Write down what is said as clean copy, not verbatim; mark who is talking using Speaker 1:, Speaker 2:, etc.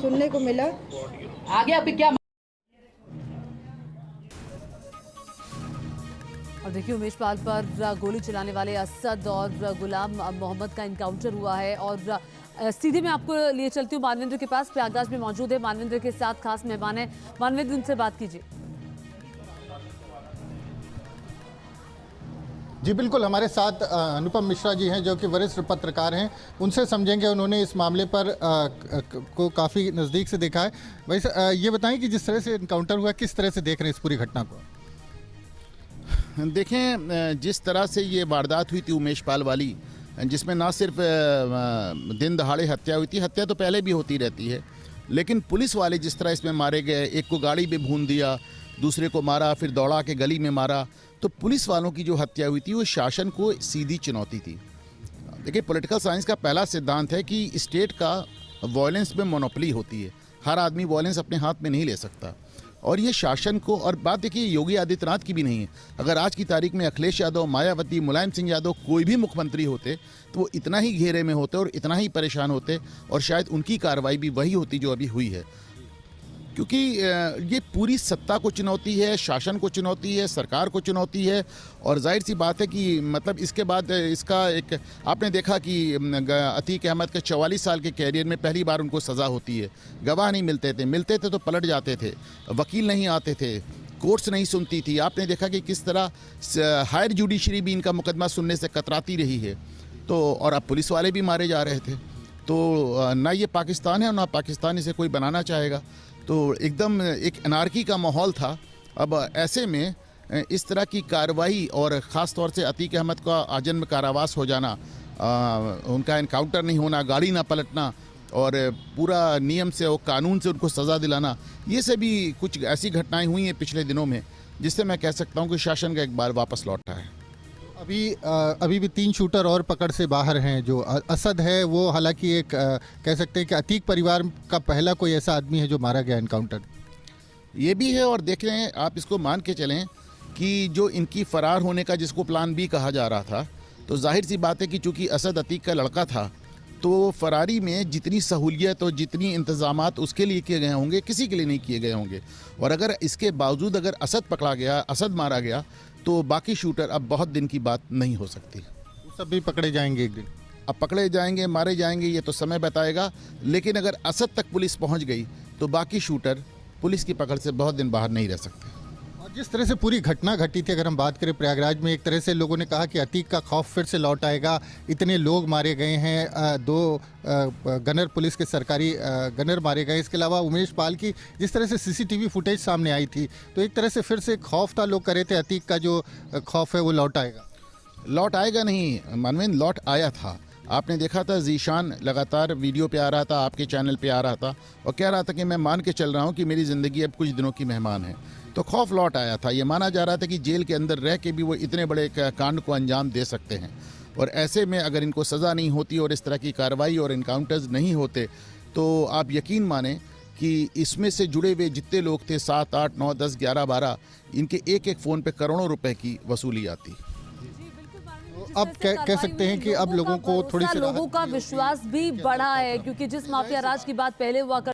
Speaker 1: सुनने को मिला।
Speaker 2: आगे अभी क्या
Speaker 3: और देखिए उमेश पाल पर गोली चलाने वाले असद और गुलाम मोहम्मद का इनकाउंटर हुआ है। और सीधे मैं आपको लिए चलती हूँ मानवेंद्र के पास, प्रयागराज में मौजूद है। मानवेंद्र के साथ खास मेहमान है, मानवेंद्र उनसे बात कीजिए।
Speaker 4: जी बिल्कुल, हमारे साथ अनुपम मिश्रा जी हैं जो कि वरिष्ठ पत्रकार हैं, उनसे समझेंगे। उन्होंने इस मामले पर को काफ़ी नज़दीक से देखा है। वैसे ये बताएं कि जिस तरह से इनकाउंटर हुआ, किस तरह से देख रहे हैं इस पूरी घटना को?
Speaker 5: देखें, जिस तरह से ये वारदात हुई थी उमेश पाल वाली, जिसमें ना सिर्फ दिन दहाड़े हत्या हुई थी, हत्या तो पहले भी होती रहती है, लेकिन पुलिस वाले जिस तरह इसमें मारे गए, एक को गाड़ी में भून दिया, दूसरे को मारा, फिर दौड़ा के गली में मारा, तो पुलिस वालों की जो हत्या हुई थी वो शासन को सीधी चुनौती थी। देखिए, पॉलिटिकल साइंस का पहला सिद्धांत है कि स्टेट का वायलेंस में मोनोपोली होती है, हर आदमी वायलेंस अपने हाथ में नहीं ले सकता। और ये शासन को, और बात देखिए योगी आदित्यनाथ की भी नहीं है, अगर आज की तारीख में अखिलेश यादव, मायावती, मुलायम सिंह यादव कोई भी मुख्यमंत्री होते तो वो इतना ही घेरे में होते और इतना ही परेशान होते, और शायद उनकी कार्रवाई भी वही होती जो अभी हुई है। क्योंकि ये पूरी सत्ता को चुनौती है, शासन को चुनौती है, सरकार को चुनौती है। और जाहिर सी बात है कि मतलब इसके बाद इसका एक आपने देखा कि अतीक अहमद के 44 साल के कैरियर में पहली बार उनको सज़ा होती है। गवाह नहीं मिलते थे तो पलट जाते थे, वकील नहीं आते थे, कोर्ट्स नहीं सुनती थी। आपने देखा कि किस तरह हायर जुडिशरी भी इनका मुकदमा सुनने से कतराती रही है। तो और अब पुलिस वाले भी मारे जा रहे थे। तो ना ये पाकिस्तान है और ना पाकिस्तान इसे कोई बनाना चाहेगा। तो एकदम एक अनार्की का माहौल था। अब ऐसे में इस तरह की कार्रवाई, और ख़ास तौर से अतीक अहमद का आजन्म कारावास हो जाना, उनका इनकाउंटर नहीं होना, गाड़ी ना पलटना, और पूरा नियम से और कानून से उनको सज़ा दिलाना, ये से भी कुछ ऐसी घटनाएं हुई हैं पिछले दिनों में जिससे मैं कह सकता हूं कि शासन का एक बार वापस लौटा है।
Speaker 4: अभी भी 3 शूटर और पकड़ से बाहर हैं। जो असद है वो हालांकि एक कह सकते हैं कि अतीक परिवार का पहला कोई ऐसा आदमी है जो मारा गया इनकाउंटर।
Speaker 5: ये भी है, और देख रहे हैं आप, इसको मान के चलें कि जो इनकी फ़रार होने का जिसको प्लान बी कहा जा रहा था, तो जाहिर सी बात है कि चूँकि असद अतीक का लड़का था, तो फरारी में जितनी सहूलियत और जितनी इंतज़ामात उसके लिए किए गए होंगे, किसी के लिए नहीं किए गए होंगे। और अगर इसके बावजूद अगर असद पकड़ा गया, असद मारा गया, तो बाकी शूटर अब बहुत दिन की बात नहीं हो सकती।
Speaker 4: सब भी पकड़े जाएंगे एक दिन।
Speaker 5: अब पकड़े जाएंगे, मारे जाएंगे, ये तो समय बताएगा। लेकिन अगर असद तक पुलिस पहुंच गई तो बाकी शूटर पुलिस की पकड़ से बहुत दिन बाहर नहीं रह सकते।
Speaker 4: और जिस तरह से पूरी घटना घटी थी, अगर हम बात करें प्रयागराज में, एक तरह से लोगों ने कहा कि अतीक का खौफ फिर से लौट आएगा। इतने लोग मारे गए हैं, 2 गनर पुलिस के सरकारी गनर मारे गए। इसके अलावा उमेश पाल की जिस तरह से सीसीटीवी फुटेज सामने आई थी, तो एक तरह से फिर से खौफ था। लोग कह रहे थे अतीक का जो खौफ है वो लौट आएगा।
Speaker 5: लौट आएगा नहीं मानवेंद्र, लौट आया था। आपने देखा था जीशान लगातार वीडियो पे आ रहा था, आपके चैनल पे आ रहा था, और कह रहा था कि मैं मान के चल रहा हूँ कि मेरी ज़िंदगी अब कुछ दिनों की मेहमान है। तो खौफ लौट आया था। ये माना जा रहा था कि जेल के अंदर रह के भी वो इतने बड़े कांड को अंजाम दे सकते हैं, और ऐसे में अगर इनको सज़ा नहीं होती और इस तरह की कार्रवाई और इनकाउंटर्स नहीं होते, तो आप यकीन माने कि इसमें से जुड़े हुए जितने लोग थे, 7, 8, 9, 10, 11, 12, इनके एक फ़ोन पे करोड़ों रुपए की वसूली आती।
Speaker 4: अब कह सकते हैं कि अब लोगों को थोड़ी सी
Speaker 3: लोगों का विश्वास भी बढ़ा है, क्योंकि जिस माफिया राज की बात पहले हुआ